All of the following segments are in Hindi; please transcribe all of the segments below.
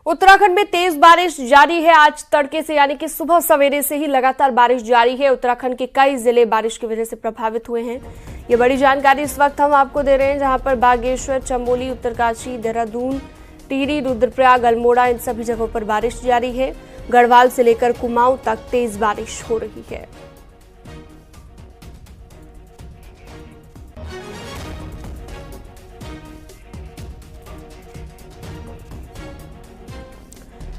उत्तराखंड में तेज बारिश जारी है। आज तड़के से यानी कि सुबह सवेरे से ही लगातार बारिश जारी है। उत्तराखंड के कई जिले बारिश की वजह से प्रभावित हुए हैं। ये बड़ी जानकारी इस वक्त हम आपको दे रहे हैं, जहां पर बागेश्वर, चमोली, उत्तरकाशी, देहरादून, टिहरी, रुद्रप्रयाग, अल्मोड़ा, इन सभी जगहों पर बारिश जारी है। गढ़वाल से लेकर कुमाऊं तक तेज बारिश हो रही है।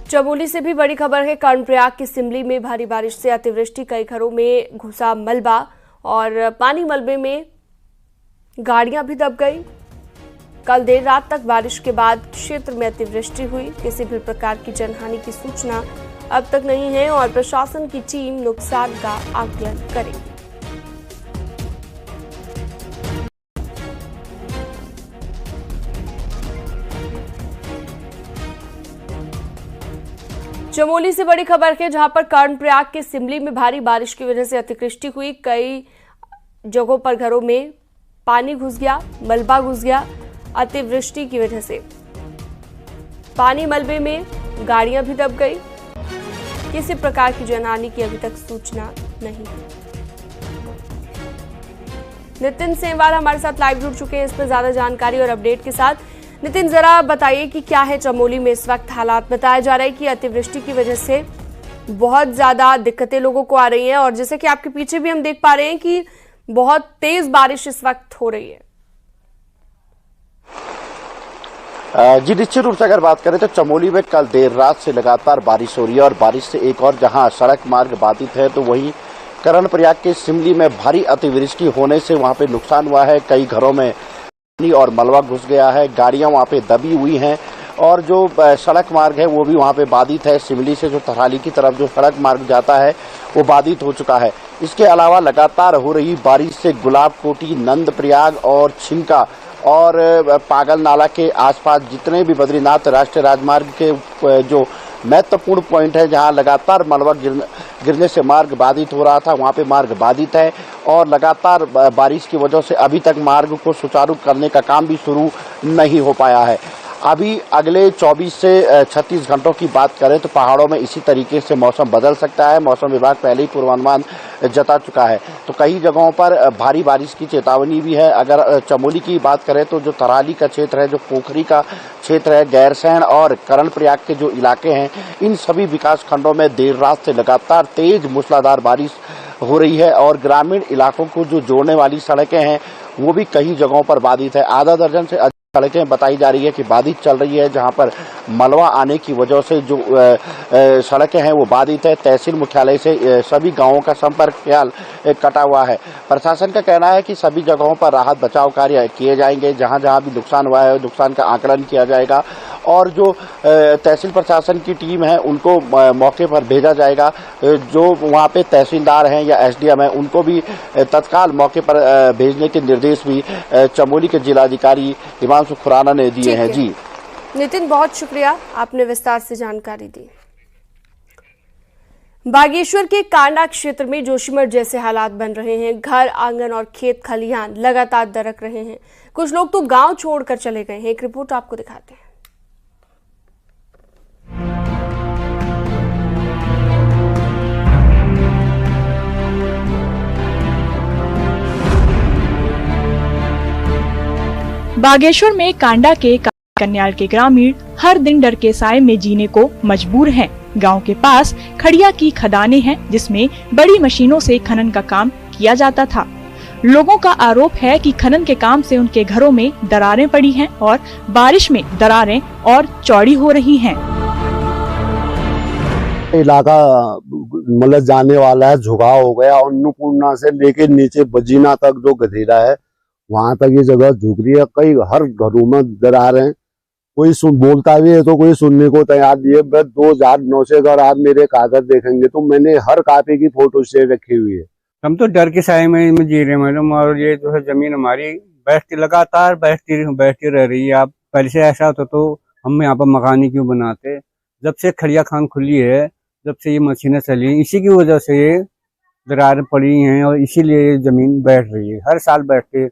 चमोली से भी बड़ी खबर है। कर्णप्रयाग की सिमली में भारी बारिश से अतिवृष्टि, कई घरों में घुसा मलबा और पानी मलबे में गाड़ियां भी दब गई। कल देर रात तक बारिश के बाद क्षेत्र में अतिवृष्टि हुई। किसी भी प्रकार की जनहानि की सूचना अब तक नहीं है और प्रशासन की टीम नुकसान का आकलन करेगी। चमोली से बड़ी खबर है, जहां पर कर्णप्रयाग के सिमली में भारी बारिश की वजह से अतिवृष्टि हुई। कई जगहों पर घरों में पानी घुस गया, मलबा घुस गया। अतिवृष्टि की वजह से पानी मलबे में गाड़ियां भी दब गई। किसी प्रकार की जनहानि की अभी तक सूचना नहीं है। नितिन सेमवाल हमारे साथ लाइव जुड़ चुके हैं इस पर ज्यादा जानकारी और अपडेट के साथ। नितिन, जरा बताइए कि क्या है चमोली में इस वक्त हालात। बताया जा रहा है कि अतिवृष्टि की वजह से बहुत ज्यादा दिक्कतें लोगों को आ रही हैं और जैसे कि आपके पीछे भी हम देख पा रहे हैं कि बहुत तेज बारिश इस वक्त हो रही है। जी, निश्चित रूप से अगर बात करें तो चमोली में कल देर रात से लगातार बारिश हो रही है और बारिश से एक और जहां सड़क मार्ग बाधित है तो वहीं कर्णप्रयाग के सिमली में भारी अतिवृष्टि होने से वहां पे नुकसान हुआ है। कई घरों में पानी और मलबा घुस गया है, गाड़ियां वहां पे दबी हुई हैं और जो सड़क मार्ग है वो भी वहां पे बाधित है। सिमली से जो थराली की तरफ जो सड़क मार्ग जाता है वो बाधित हो चुका है। इसके अलावा लगातार हो रही बारिश से गुलाबकोटी, नंदप्रयाग और छिनका और पागल नाला के आसपास जितने भी बद्रीनाथ राष्ट्रीय राजमार्ग के जो महत्वपूर्ण पॉइंट है जहां लगातार मलबा गिरने से मार्ग बाधित हो रहा था, वहां पे मार्ग बाधित है और लगातार बारिश की वजह से अभी तक मार्ग को सुचारू करने का काम भी शुरू नहीं हो पाया है। अभी अगले 24 से 36 घंटों की बात करें तो पहाड़ों में इसी तरीके से मौसम बदल सकता है। मौसम विभाग पहले ही पूर्वानुमान जता चुका है तो कई जगहों पर भारी बारिश की चेतावनी भी है। अगर चमोली की बात करें तो जो थराली का क्षेत्र है, जो पोखरी का क्षेत्र है, गैरसैंण और कर्णप्रयाग के जो इलाके हैं, इन सभी विकास खंडों में देर रात से लगातार तेज मूसलाधार बारिश हो रही है और ग्रामीण इलाकों को जो जोड़ने वाली सड़कें हैं वो भी कई जगहों पर बाधित है। आधा दर्जन से अधिक सड़कें बताई जा रही है कि बाधित चल रही है, जहां पर मलबा आने की वजह से जो सड़कें हैं वो बाधित है। तहसील मुख्यालय से सभी गांवों का संपर्क ख्याल कटा हुआ है। प्रशासन का कहना है कि सभी जगहों पर राहत बचाव कार्य किए जाएंगे। जहां जहां भी नुकसान हुआ है नुकसान का आकलन किया जाएगा और जो तहसील प्रशासन की टीम है उनको मौके पर भेजा जाएगा। जो वहां पे तहसीलदार हैं या एसडीएम हैं उनको भी तत्काल मौके पर भेजने के निर्देश भी चमोली के जिलाधिकारी हिमांशु खुराना ने दिए हैं। जी नितिन, बहुत शुक्रिया, आपने विस्तार से जानकारी दी। बागेश्वर के कांडा क्षेत्र में जोशीमठ जैसे हालात बन रहे हैं। घर, आंगन और खेत खलिहान लगातार दरक रहे हैं। कुछ लोग तो गांव छोड़कर चले गए हैं। एक रिपोर्ट आपको दिखाते हैं। बागेश्वर में कांडा के कन्याल के ग्रामीण हर दिन डर के साए में जीने को मजबूर हैं। गांव के पास खड़िया की खदानें हैं जिसमें बड़ी मशीनों से खनन का काम किया जाता था। लोगों का आरोप है कि खनन के काम से उनके घरों में दरारें पड़ी हैं और बारिश में दरारें और चौड़ी हो रही हैं। इलाका मतलब जाने वाला है, झुकाव हो गया। अन्नपूर्णा से लेके नीचे बजीना तक जो गधेरा है वहां तक ये जगह झुक रही है। कई हर घरों में दरारें, कोई बोलता भी है तो कोई सुनने को तैयार नहीं है। बस 2009 से अगर आप मेरे कागज देखेंगे तो मैंने हर कापी की फोटो से रखी हुई है। हम तो डर के साए में जी रहे मैडम और ये जो है जमीन हमारी लगातार बहती रह रही है। आप पहले से ऐसा होता तो हम यहाँ पर मकान ही क्यों बनाते। जब से खड़िया खान खुली है, जब से ये मशीनें चली, इसी की वजह से ये दरारें पड़ी हैं और इसीलिए जमीन बैठ रही है, हर साल बैठती है।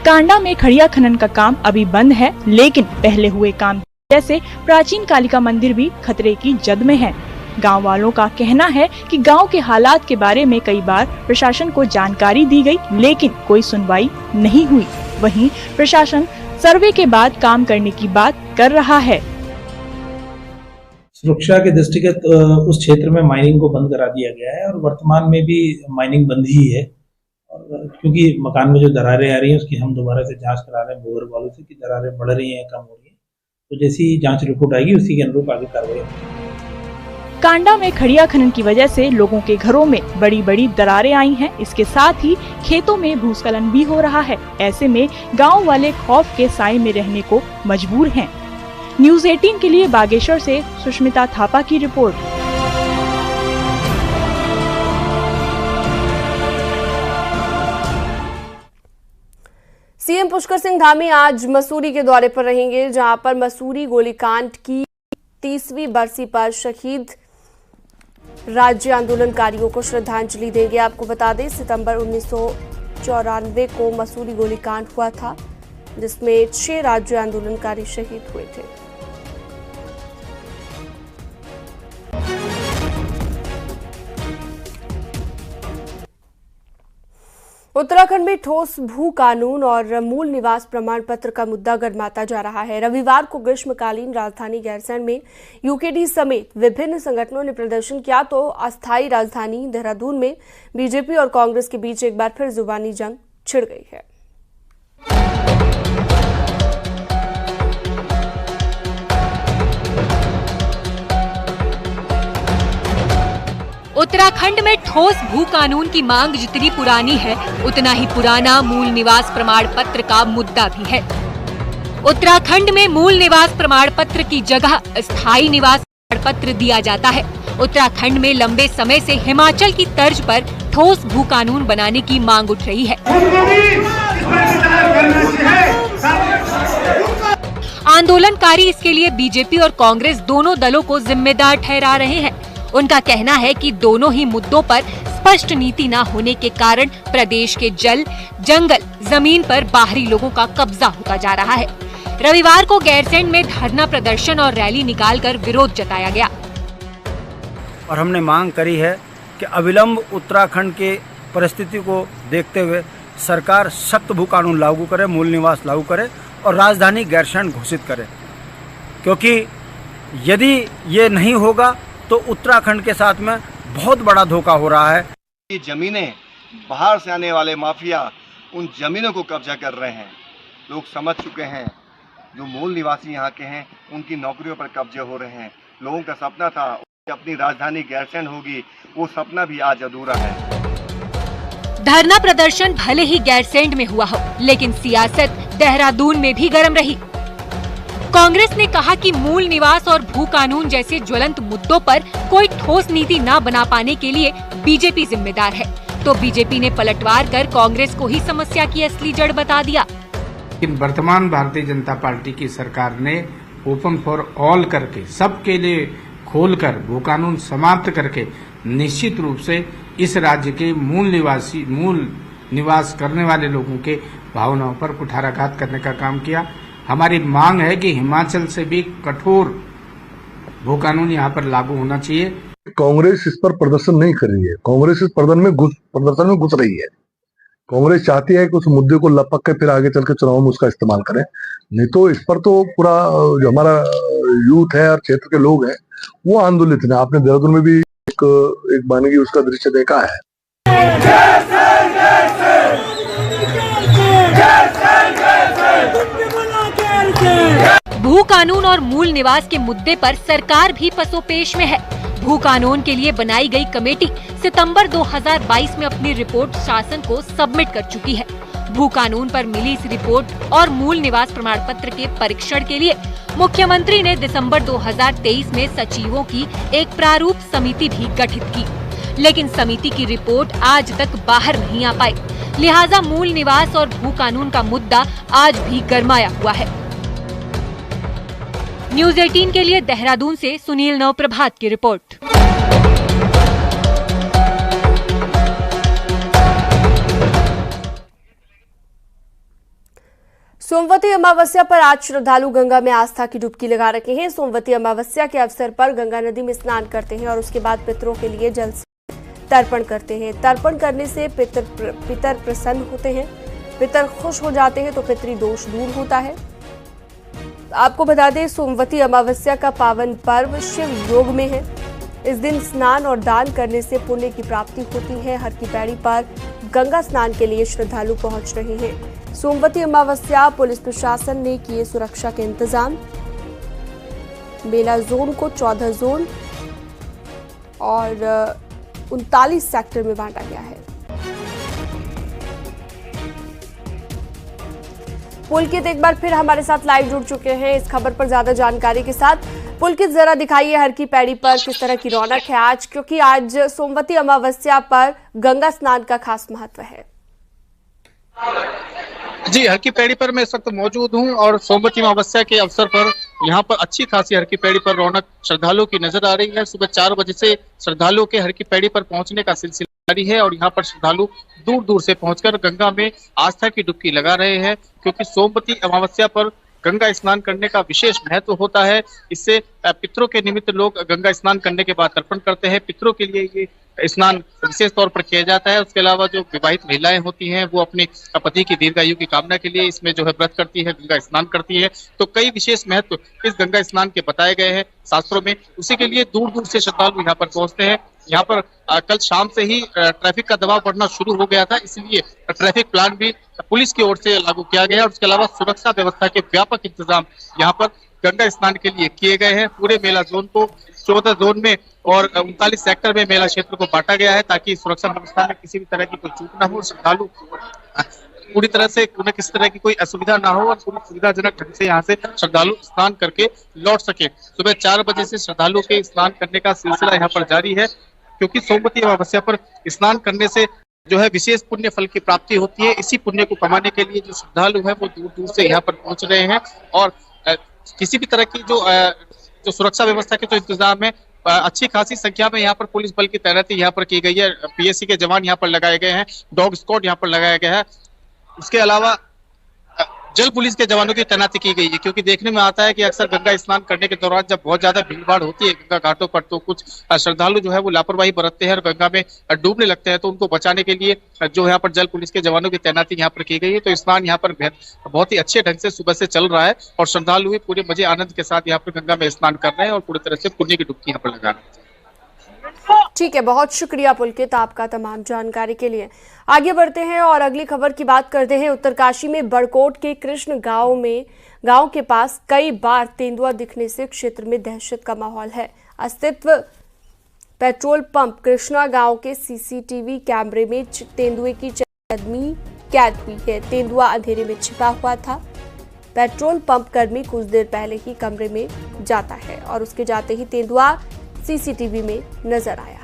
कांडा में खड़िया खनन का काम अभी बंद है, लेकिन पहले हुए काम जैसे प्राचीन कालिका मंदिर भी खतरे की जद में है। गांव वालों का कहना है कि गांव के हालात के बारे में कई बार प्रशासन को जानकारी दी गई, लेकिन कोई सुनवाई नहीं हुई। वहीं प्रशासन सर्वे के बाद काम करने की बात कर रहा है। सुरक्षा के दृष्टिगत उस क्षेत्र में माइनिंग को बंद करा दिया गया है और वर्तमान में भी माइनिंग बंद ही है। और क्योंकि मकान में जो दरारें आ रही हैं उसकी हम दोबारा से जांच करा रहे हैं भूगर्भ वालों से कि दरारें बढ़ रही हैं, कम हो रही हैं। तो जैसी जांच रिपोर्ट आएगी उसी के अनुरूप आगे कार्रवाई होगी। कांडा में खड़िया खनन की वजह से लोगों के घरों में बड़ी बड़ी दरारें आई हैं। इसके साथ ही खेतों में भूस्खलन भी हो रहा है। ऐसे में गांव वाले खौफ के साए में रहने को मजबूर हैं। न्यूज़ 18 के लिए बागेश्वर से सुष्मिता थापा की रिपोर्ट। सीएम पुष्कर सिंह धामी आज मसूरी के दौरे पर रहेंगे, जहां पर मसूरी गोलीकांड की 30वीं बरसी पर शहीद राज्य आंदोलनकारियों को श्रद्धांजलि देंगे। आपको बता दें, सितंबर 1994 को मसूरी गोलीकांड हुआ था, जिसमें 6 राज्य आंदोलनकारी शहीद हुए थे। उत्तराखंड में ठोस भू कानून और मूल निवास प्रमाण पत्र का मुद्दा गरमाता जा रहा है। रविवार को ग्रीष्मकालीन राजधानी गैरसैंण में यूकेडी समेत विभिन्न संगठनों ने प्रदर्शन किया, तो अस्थायी राजधानी देहरादून में बीजेपी और कांग्रेस के बीच एक बार फिर जुबानी जंग छिड़ गई है। उत्तराखंड में ठोस भू कानून की मांग जितनी पुरानी है, उतना ही पुराना मूल निवास प्रमाण पत्र का मुद्दा भी है। उत्तराखंड में मूल निवास प्रमाण पत्र की जगह स्थायी निवास प्रमाण पत्र दिया जाता है। उत्तराखंड में लंबे समय से हिमाचल की तर्ज पर ठोस भू कानून बनाने की मांग उठ रही है। आंदोलनकारी इसके लिए बीजेपी और कांग्रेस दोनों दलों को जिम्मेदार ठहरा रहे हैं। उनका कहना है कि दोनों ही मुद्दों पर स्पष्ट नीति न होने के कारण प्रदेश के जल, जंगल, जमीन पर बाहरी लोगों का कब्जा होता जा रहा है। रविवार को गैरसैंण में धरना प्रदर्शन और रैली निकालकर विरोध जताया गया और हमने मांग करी है कि अविलंब उत्तराखंड के परिस्थिति को देखते हुए सरकार सख्त भू कानून लागू करे, मूल निवास लागू करे और राजधानी गैरसैंण घोषित करे, क्योंकि यदि ये नहीं होगा तो उत्तराखंड के साथ में बहुत बड़ा धोखा हो रहा है। ये जमीनें बाहर से आने वाले माफिया उन जमीनों को कब्जा कर रहे हैं। लोग समझ चुके हैं, जो मूल निवासी यहाँ के हैं उनकी नौकरियों पर कब्जे हो रहे हैं। लोगों का सपना था अपनी राजधानी गैरसैंण होगी, वो सपना भी आज अधूरा है। धरना प्रदर्शन भले ही गैरसैंण में हुआ हो, लेकिन सियासत देहरादून में भी गर्म रही। कांग्रेस ने कहा कि मूल निवास और भू कानून जैसे ज्वलंत मुद्दों पर कोई ठोस नीति न बना पाने के लिए बीजेपी जिम्मेदार है, तो बीजेपी ने पलटवार कर कांग्रेस को ही समस्या की असली जड़ बता दिया। लेकिन वर्तमान भारतीय जनता पार्टी की सरकार ने ओपन फॉर ऑल करके, सबके लिए खोलकर भू कानून समाप्त करके निश्चित रूप से इस राज्य के मूल निवास करने वाले लोगों के भावनाओं पर कुठाराघात करने का काम किया। हमारी मांग है कि हिमाचल से भी कठोर भू कानून यहाँ पर लागू होना चाहिए। कांग्रेस इस पर प्रदर्शन नहीं कर रही है, कांग्रेस इस प्रदर्शन में घुस रही है। कांग्रेस चाहती है कि उस मुद्दे को लपक के फिर आगे चल के चुनाव में उसका इस्तेमाल करें, नहीं तो इस पर तो पूरा जो हमारा यूथ है और क्षेत्र के लोग हैं वो आंदोलित है। आपने देहरादून में भी एक मानेगी उसका दृश्य देखा है। भू कानून और मूल निवास के मुद्दे पर सरकार भी पसोपेश में है। भू कानून के लिए बनाई गई कमेटी सितंबर 2022 में अपनी रिपोर्ट शासन को सबमिट कर चुकी है। भू कानून पर मिली इस रिपोर्ट और मूल निवास प्रमाण पत्र के परीक्षण के लिए मुख्यमंत्री ने दिसंबर 2023 में सचिवों की एक प्रारूप समिति भी गठित की, लेकिन समिति की रिपोर्ट आज तक बाहर नहीं आ पाई। लिहाजा मूल निवास और भू कानून का मुद्दा आज भी गरमाया हुआ है। न्यूज़ 18 के लिए देहरादून से सुनील नवप्रभात की रिपोर्ट। सोमवती अमावस्या पर आज श्रद्धालु गंगा में आस्था की डुबकी लगा रखे हैं। सोमवती अमावस्या के अवसर पर गंगा नदी में स्नान करते हैं और उसके बाद पितरों के लिए जल से तर्पण करते हैं। तर्पण करने से पितर प्रसन्न होते हैं, पितर खुश हो जाते हैं तो पितृ दोष दूर होता है। आपको बता दें, सोमवती अमावस्या का पावन पर्व शिव योग में है। इस दिन स्नान और दान करने से पुण्य की प्राप्ति होती है। हर की पैड़ी पर गंगा स्नान के लिए श्रद्धालु पहुंच रहे हैं। सोमवती अमावस्या पुलिस प्रशासन ने किए सुरक्षा के इंतजाम। मेला जोन को 14 जोन और 39 सेक्टर में बांटा गया है। पुलकित एक बार फिर हमारे साथ लाइव जुड़ चुके हैं इस खबर पर ज्यादा जानकारी के साथ। पुलकित, जरा दिखाइए हर की पैड़ी पर किस तरह की रौनक है आज, क्योंकि आज सोमवती अमावस्या पर गंगा स्नान का खास महत्व है। जी, हर की पैड़ी पर मैं इस वक्त मौजूद हूं और सोमवती अमावस्या के अवसर पर यहाँ पर अच्छी खासी हर की पैड़ी पर रौनक श्रद्धालुओं की नजर आ रही है। सुबह 4 बजे से श्रद्धालुओं के हर की पैड़ी पर पहुंचने का सिलसिला जारी है और यहाँ पर श्रद्धालु दूर दूर से पहुंचकर गंगा में आस्था की डुबकी लगा रहे हैं, क्योंकि सोमवती अमावस्या पर गंगा स्नान करने का विशेष महत्व होता है। इससे पितरों के निमित्त लोग गंगा स्नान करने के बाद तर्पण करते हैं। पितरों के लिए ये स्नान विशेष तौर पर किया जाता है। उसके अलावा जो विवाहित महिलाएं होती हैं वो अपने पति की दीर्घायु की कामना के लिए इसमें जो है व्रत करती है, गंगा स्नान करती है। तो कई विशेष महत्व इस गंगा स्नान के बताए गए हैं शास्त्रों में। उसी के लिए दूर दूर से श्रद्धालु यहाँ पर पहुंचते हैं। यहाँ पर कल शाम से ही ट्रैफिक का दबाव बढ़ना शुरू हो गया था, इसलिए ट्रैफिक प्लान भी पुलिस की ओर से लागू किया गया और उसके अलावा सुरक्षा व्यवस्था के व्यापक इंतजाम यहाँ पर गंगा स्नान के लिए किए गए हैं। पूरे मेला जोन को 14 जोन में और 39 सेक्टर में मेला क्षेत्र को बांटा गया है, ताकि सुरक्षा व्यवस्था में किसी भी तरह की कोई चूक न हो, श्रद्धालु पूरी तरह से किसी तरह की कोई असुविधा ना हो और पूरी सुविधाजनक ढंग से यहाँ से श्रद्धालु स्नान करके लौट सके। सुबह 4 बजे से श्रद्धालुओं के स्नान करने का सिलसिला यहाँ पर जारी है, क्योंकि सोमवती अमावस्या पर स्नान करने से जो है विशेष पुण्य फल की प्राप्ति होती है। इसी पुण्य को कमाने के लिए जो श्रद्धालु है वो दूर दूर से यहाँ पर पहुंच रहे हैं और किसी भी तरह की जो सुरक्षा व्यवस्था के जो इंतजाम है, अच्छी खासी संख्या में यहाँ पर पुलिस बल की तैनाती यहाँ पर की गई है। पीएससी के जवान यहाँ पर लगाए गए हैं, डॉग स्क्वाड यहाँ पर लगाया गया है। उसके अलावा जल पुलिस के जवानों की तैनाती की गई है, क्योंकि देखने में आता है कि अक्सर गंगा स्नान करने के दौरान जब बहुत ज्यादा भीड़भाड़ होती है गंगा घाटों पर, तो कुछ श्रद्धालु जो है वो लापरवाही बरतते हैं और गंगा में डूबने लगते हैं। तो उनको बचाने के लिए जो यहाँ पर जल पुलिस के जवानों की तैनाती यहाँ पर की गई है। तो स्नान यहाँ पर बहुत ही अच्छे ढंग से सुबह से चल रहा है और श्रद्धालु भी पूरे मजे आनंद के साथ यहाँ पर गंगा में स्नान कर रहे हैं और पूरी तरह से पुण्य की डुबकी यहाँ पर लगा रहे हैं। ठीक है, बहुत शुक्रिया पुलकित आपका तमाम जानकारी के लिए। आगे बढ़ते हैं और अगली खबर की बात करते हैं। उत्तरकाशी में बड़कोट के कृष्ण गांव के पास कई बार तेंदुआ दिखने से क्षेत्र में दहशत का माहौल है। अस्तित्व पेट्रोल पंप कृष्णा गांव के सीसीटीवी कैमरे में तेंदुए की कदमी कैद हुई है। तेंदुआ अंधेरे में छिपा हुआ था। पेट्रोल पंप कर्मी कुछ देर पहले ही कमरे में जाता है और उसके जाते ही तेंदुआ सीसीटीवी में नजर आया।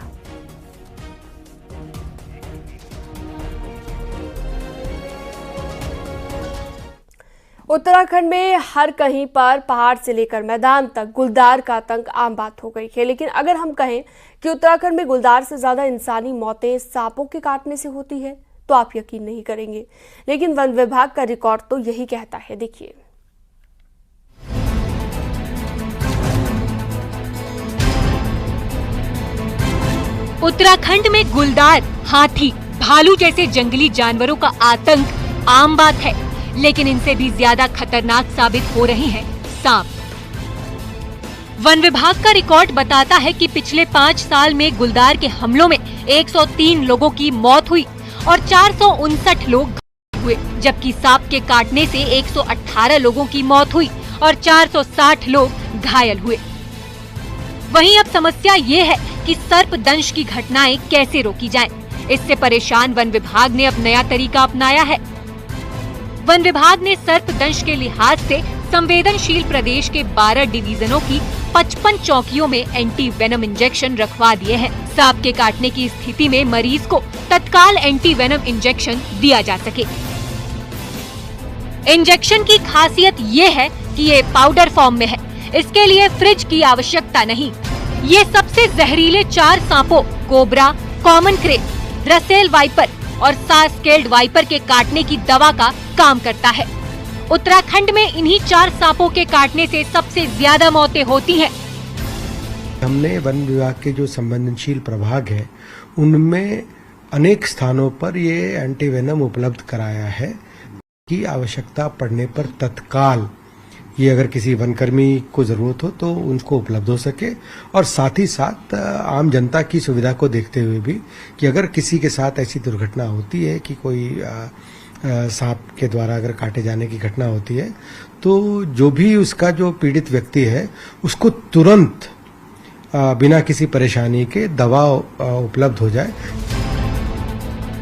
उत्तराखंड में हर कहीं पर पहाड़ से लेकर मैदान तक गुलदार का आतंक आम बात हो गई है। लेकिन अगर हम कहें कि उत्तराखंड में गुलदार से ज्यादा इंसानी मौतें सांपों के काटने से होती है तो आप यकीन नहीं करेंगे, लेकिन वन विभाग का रिकॉर्ड तो यही कहता है। देखिए, उत्तराखंड में गुलदार, हाथी, भालू जैसे जंगली जानवरों का आतंक आम बात है, लेकिन इनसे भी ज्यादा खतरनाक साबित हो रहे हैं सांप। वन विभाग का रिकॉर्ड बताता है कि पिछले 5 साल में गुलदार के हमलों में 103 लोगों की मौत हुई और 459 लोग घायल हुए, जबकि सांप के काटने से 118 लोगों की मौत हुई और 460 लोग घायल हुए। वहीं अब समस्या ये है कि सर्पदंश की घटनाएं कैसे रोकी जाएं। इससे परेशान वन विभाग ने अब नया तरीका अपनाया है। वन विभाग ने सर्पदंश के लिहाज से संवेदनशील प्रदेश के 12 डिवीजनों की 55 चौकियों में एंटी वेनम इंजेक्शन रखवा दिए हैं। सांप के काटने की स्थिति में मरीज को तत्काल एंटी वेनम इंजेक्शन दिया जा सके। इंजेक्शन की खासियत ये है कि ये पाउडर फॉर्म में है, इसके लिए फ्रिज की आवश्यकता नहीं। ये सबसे जहरीले 4 सांपों cobra, common crepe, Russell viper और सास्केल्ड वाइपर के काटने की दवा का काम करता है। उत्तराखंड में इन्हीं 4 सांपों के काटने से सबसे ज्यादा मौतें होती हैं। हमने वन विभाग के जो संवेदनशील प्रभाग है उनमें अनेक स्थानों पर ये एंटीवेनम उपलब्ध कराया है कि आवश्यकता पड़ने पर तत्काल ये अगर किसी वनकर्मी को जरूरत हो तो उनको उपलब्ध हो सके, और साथ ही साथ आम जनता की सुविधा को देखते हुए भी कि अगर किसी के साथ ऐसी दुर्घटना होती है कि कोई सांप के द्वारा अगर काटे जाने की घटना होती है तो जो भी उसका जो पीड़ित व्यक्ति है उसको तुरंत बिना किसी परेशानी के दवा उपलब्ध हो जाए।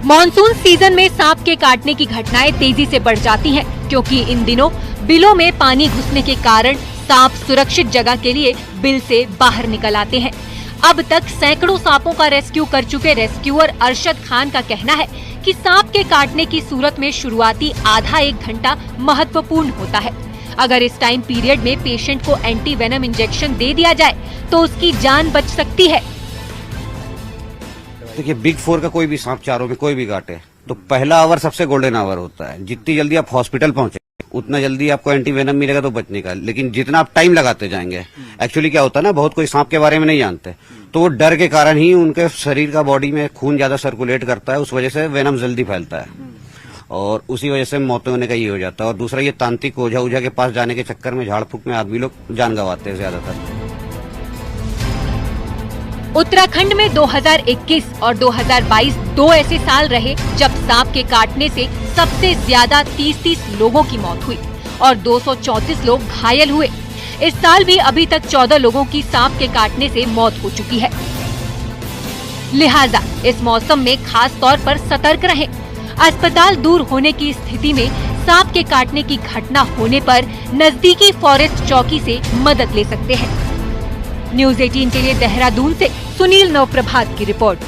मॉनसून सीजन में सांप के काटने की घटनाएं तेजी से बढ़ जाती हैं, क्योंकि इन दिनों बिलों में पानी घुसने के कारण सांप सुरक्षित जगह के लिए बिल से बाहर निकल आते हैं। अब तक सैकड़ों सांपों का रेस्क्यू कर चुके रेस्क्यूअर अरशद खान का कहना है कि सांप के काटने की सूरत में शुरुआती आधा 1 घंटा महत्वपूर्ण होता है। अगर इस टाइम पीरियड में पेशेंट को एंटी वेनम इंजेक्शन दे दिया जाए तो उसकी जान बच सकती है। देखिए, बिग 4 का कोई भी सांप चारों में कोई भी काटे तो पहला आवर सबसे गोल्डन आवर होता है। जितनी जल्दी आप हॉस्पिटल पहुंचे उतना जल्दी आपको एंटी वेनम मिलेगा तो बचने का। लेकिन जितना आप टाइम लगाते जाएंगे, एक्चुअली क्या होता है ना, बहुत कोई सांप के बारे में नहीं जानते, तो वो डर के कारण ही उनके शरीर का बॉडी में खून ज्यादा सर्कुलेट करता है, उस वजह से वेनम जल्दी फैलता है और उसी वजह से मौत होने का ये हो जाता है। और दूसरा, ये तांत्रिक ओझा ओझा के पास जाने के चक्कर में झाड़ फूक में आदमी लोग जान गंवाते हैं ज्यादातर। उत्तराखंड में 2021 और 2022 2 ऐसे साल रहे जब सांप के काटने से सबसे ज्यादा 30 लोगों की मौत हुई और 234 लोग घायल हुए। इस साल भी अभी तक 14 लोगों की सांप के काटने से मौत हो चुकी है। लिहाजा इस मौसम में खास तौर पर सतर्क रहें। अस्पताल दूर होने की स्थिति में सांप के काटने की घटना होने पर नजदीकी फॉरेस्ट चौकी से मदद ले सकते हैं। न्यूज़ 18 के लिए देहरादून से सुनील नवप्रभात की रिपोर्ट।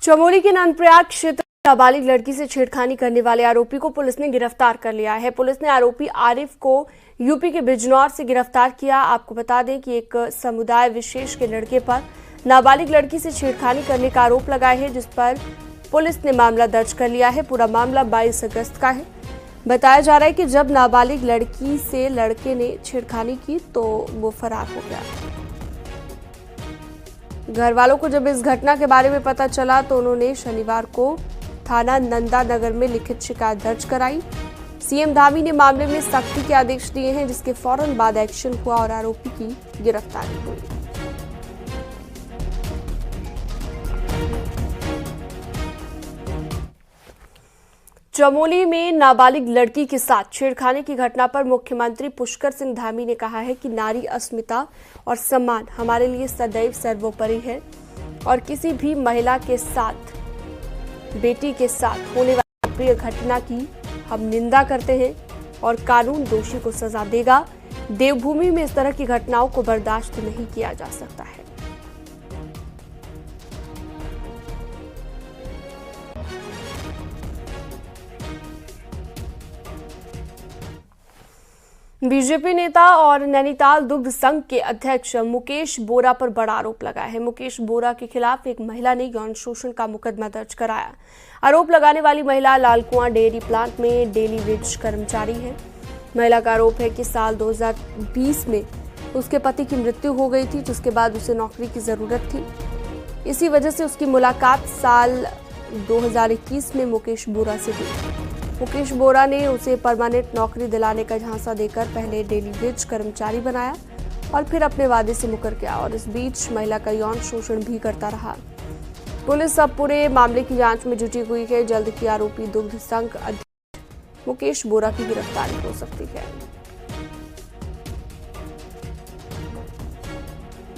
चमोली के नंदप्रयाग क्षेत्र में नाबालिग लड़की से छेड़खानी करने वाले आरोपी को पुलिस ने गिरफ्तार कर लिया है। पुलिस ने आरोपी आरिफ को यूपी के बिजनौर से गिरफ्तार किया। आपको बता दें कि एक समुदाय विशेष के लड़के पर नाबालिग लड़की से छेड़खानी करने का आरोप लगा है, जिस पर पुलिस ने मामला दर्ज कर लिया है। पूरा मामला 22 अगस्त का है। बताया जा रहा है कि जब नाबालिग लड़की से लड़के ने छेड़खानी की तो वो फरार हो गया। घर वालों को जब इस घटना के बारे में पता चला तो उन्होंने शनिवार को थाना नंदा नगर में लिखित शिकायत दर्ज कराई। सीएम धामी ने मामले में सख्ती के आदेश दिए हैं, जिसके फौरन बाद एक्शन हुआ और आरोपी की गिरफ्तारी हुई। चमोली में नाबालिग लड़की के साथ छेड़खानी की घटना पर मुख्यमंत्री पुष्कर सिंह धामी ने कहा है कि नारी अस्मिता और सम्मान हमारे लिए सदैव सर्वोपरि है और किसी भी महिला के साथ, बेटी के साथ होने वाली अप्रिय घटना की हम निंदा करते हैं और कानून दोषी को सजा देगा। देवभूमि में इस तरह की घटनाओं को बर्दाश्त नहीं किया जा सकता है। बीजेपी नेता और नैनीताल दुग्ध संघ के अध्यक्ष मुकेश बोरा पर बड़ा आरोप लगा है। मुकेश बोरा के खिलाफ एक महिला ने यौन शोषण का मुकदमा दर्ज कराया। आरोप लगाने वाली महिला लालकुआं डेयरी प्लांट में डेली वेज कर्मचारी है। महिला का आरोप है कि साल 2020 में उसके पति की मृत्यु हो गई थी, जिसके बाद उसे नौकरी की जरूरत थी। इसी वजह से उसकी मुलाकात साल 2021 में मुकेश बोरा से हुई। मुकेश बोरा ने उसे परमानेंट नौकरी दिलाने का झांसा देकर पहले डेली वेज कर्मचारी बनाया और फिर अपने वादे से मुकर गया और इस बीच महिला का यौन शोषण भी करता रहा। पुलिस अब पूरे मामले की जांच में जुटी हुई है। जल्द की आरोपी दुग्ध संघ अध्यक्ष मुकेश बोरा की गिरफ्तारी हो सकती है।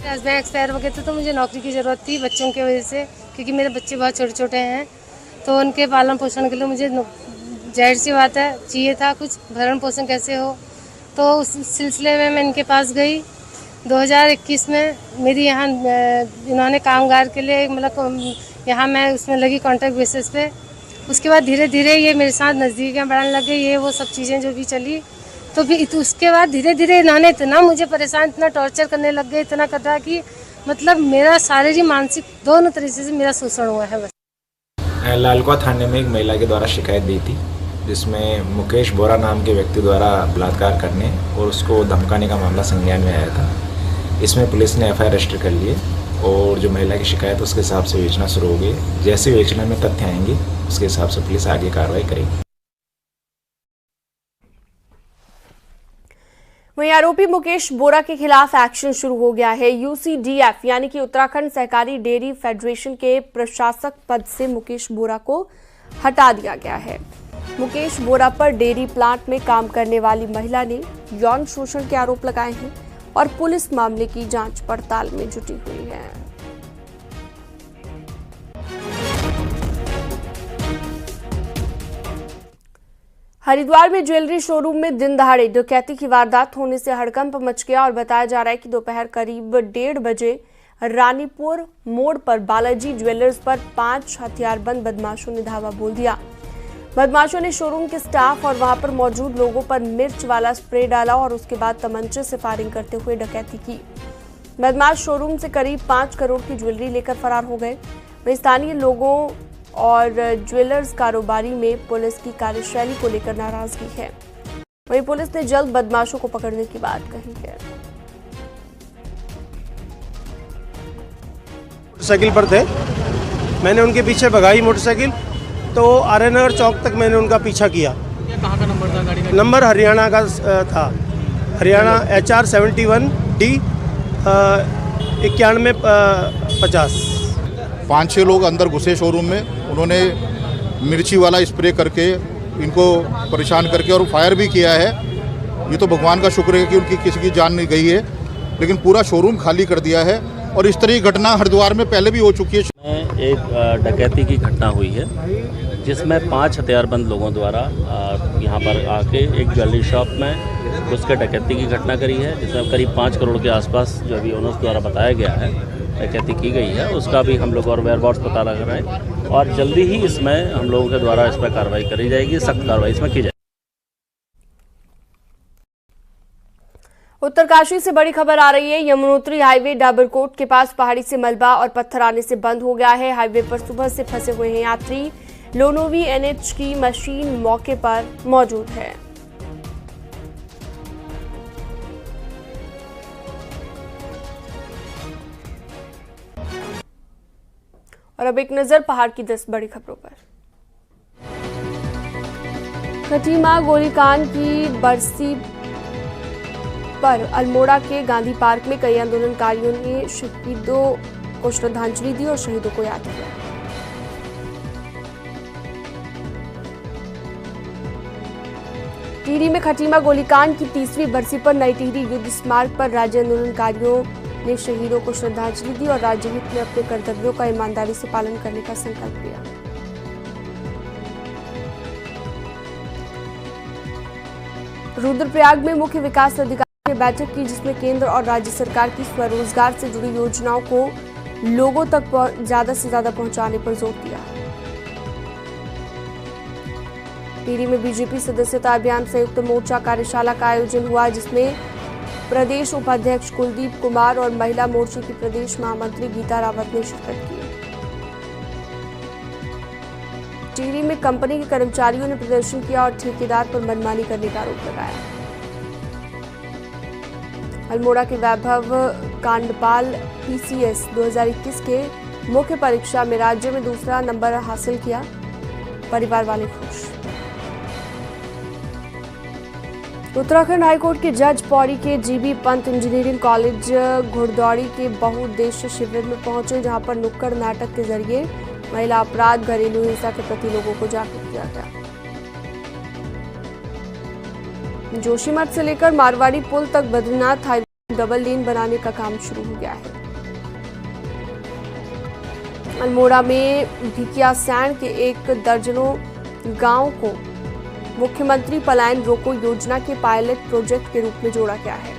हस्बैंड एक्सपायर हो गए थे तो मुझे नौकरी की जरूरत थी बच्चों की वजह से, क्योंकि मेरे बच्चे बहुत छोटे छोटे हैं, तो उनके पालन पोषण के लिए मुझे जाहिर सी बात है चाहिए था कुछ भरण पोषण कैसे हो। तो उस सिलसिले में मैं इनके पास गई 2021 में। मेरी यहाँ इन्होंने कामगार के लिए मतलब यहाँ मैं उसमें लगी कॉन्ट्रैक्ट बेसिस पे। उसके बाद धीरे धीरे ये मेरे साथ नज़दीकियाँ बढ़ाने लग गई, ये वो सब चीज़ें जो भी चली। तो फिर उसके बाद धीरे धीरे इन्होंने इतना मुझे परेशान, इतना टॉर्चर करने लग गए, इतना कर कि मतलब मेरा शारीरिक मानसिक दोनों तरीके से मेरा शोषण हुआ है। बस लालकुआ थाने में एक महिला के द्वारा शिकायत दी थी, जिसमें मुकेश बोरा नाम के व्यक्ति द्वारा बलात्कार करने और उसको धमकाने का मामला संज्ञान में आया था। इसमें पुलिस ने एफआईआर रजिस्टर कर लिए और जो महिला की शिकायत उसके हिसाब से विवेचना शुरू हो गई। जैसे विवेचना में तथ्य आएंगे उसके हिसाब से पुलिस आगे कार्रवाई करेगी। वहीं आरोपी मुकेश बोरा के खिलाफ एक्शन शुरू हो गया है। यूसीडीएफ यानी कि उत्तराखंड सहकारी डेयरी फेडरेशन के प्रशासक पद से मुकेश बोरा को हटा दिया गया है। मुकेश बोरा पर डेयरी प्लांट में काम करने वाली महिला ने यौन शोषण के आरोप लगाए हैं और पुलिस मामले की जांच पड़ताल में जुटी हुई है। हरिद्वार में ज्वेलरी शोरूम में दिन दहाड़े डकैती की वारदात होने से हड़कंप मच गया और बताया जा रहा है कि दोपहर करीब 1:30 बजे रानीपुर मोड़ पर बालाजी ज्वेलर्स पर 5 हथियारबंद बदमाशों ने धावा बोल दिया। बदमाशों ने शोरूम के स्टाफ और वहां पर मौजूद लोगों पर मिर्च वाला स्प्रे डाला और उसके बाद तमंचे से फायरिंग करते हुए डकैती की। बदमाश शोरूम से करीब 5 करोड़ की ज्वेलरी लेकर फरार हो गए। वहीं स्थानीय लोगों और ज्वेलर्स कारोबारी में पुलिस की कार्यशैली को लेकर नाराजगी है। वहीं पुलिस ने जल्द बदमाशों को पकड़ने की बात कही है। मोटरसाइकिल पर थे, मैंने उनके पीछे भगाई मोटरसाइकिल, तो आर्यनगर चौक तक मैंने उनका पीछा किया। कहाँ का नंबर था गाड़ी का? नंबर हरियाणा का था, हरियाणा HR 71D 9150। 5-6 लोग अंदर घुसे शोरूम में। उन्होंने मिर्ची वाला स्प्रे करके इनको परेशान करके और फायर भी किया है। ये तो भगवान का शुक्र है कि उनकी किसी की जान नहीं गई है, लेकिन पूरा शोरूम खाली कर दिया है। और इस तरह की घटना हरिद्वार में पहले भी हो चुकी है। एक डकैती की घटना हुई है जिसमें 5 हथियारबंद लोगों द्वारा यहाँ पर आके एक ज्वेलरी शॉप में उसके डकैती की घटना करी है, जिसमें करीब 5 करोड़ के आसपास जो अभी ओनर्स द्वारा बताया गया है डकैती की गई है। उसका भी हम लोग और वेयरबाउट्स पता लगा रहे हैं और जल्दी ही इसमें हम लोगों के द्वारा इस पर कार्रवाई करी जाएगी, सख्त कार्रवाई इसमें की जाएगी। उत्तरकाशी से बड़ी खबर आ रही है। यमुनोत्री हाईवे डाबरकोट के पास पहाड़ी से मलबा और पत्थर आने से बंद हो गया है। हाईवे पर सुबह से फंसे हुए हैं यात्री। लोनोवी NH की मशीन मौके पर मौजूद है। और अब एक नजर पहाड़ की 10 बड़ी खबरों पर। खटीमा गोलीकांड की बरसी पर अल्मोड़ा के गांधी पार्क में कई आंदोलनकारियों ने शहीदों को श्रद्धांजलि दी और शहीदों को याद किया। टिहरी में खटीमा गोलीकांड की 30वीं बरसी पर नई टिहरी युद्ध स्मारक पर राज्य आंदोलनकारियों ने शहीदों को श्रद्धांजलि दी और राज्य हित में अपने कर्तव्यों का ईमानदारी से पालन करने का संकल्प लिया। रुद्रप्रयाग में मुख्य विकास अधिकारी ने बैठक की, जिसमें केंद्र और राज्य सरकार की स्वरोजगार से जुड़ी योजनाओं को लोगों तक ज्यादा से ज्यादा पहुंचाने पर जोर दिया। टिहरी में बीजेपी सदस्यता अभियान संयुक्त मोर्चा कार्यशाला का आयोजन हुआ, जिसमें प्रदेश उपाध्यक्ष कुलदीप कुमार और महिला मोर्चे की प्रदेश महामंत्री गीता रावत ने शिरकत की। टिहरी में कंपनी के कर्मचारियों ने प्रदर्शन किया और ठेकेदार पर मनमानी करने का आरोप लगाया। अल्मोड़ा के वैभव कांडपाल PCS 2021 के मुख्य परीक्षा में राज्य में दूसरा नंबर हासिल किया, परिवार वाले खुश। उत्तराखंड हाईकोर्ट के जज पौड़ी के GB पंत इंजीनियरिंग कॉलेज घुड़दौड़ी के बहुउद्देश्य शिविर में पहुंचे, जहां पर नुक्कड़ नाटक के जरिए महिला अपराध, घरेलू हिंसा के प्रति लोगों को जागरूक किया गया। जोशीमठ से लेकर मारवाड़ी पुल तक बद्रीनाथ हाईवे डबल लेन बनाने का काम शुरू हो गया है। अल्मोड़ा में भिकियासैंण के 1 दर्जनों गांव को मुख्यमंत्री पलायन रोको योजना के पायलट प्रोजेक्ट के रूप में जोड़ा गया है।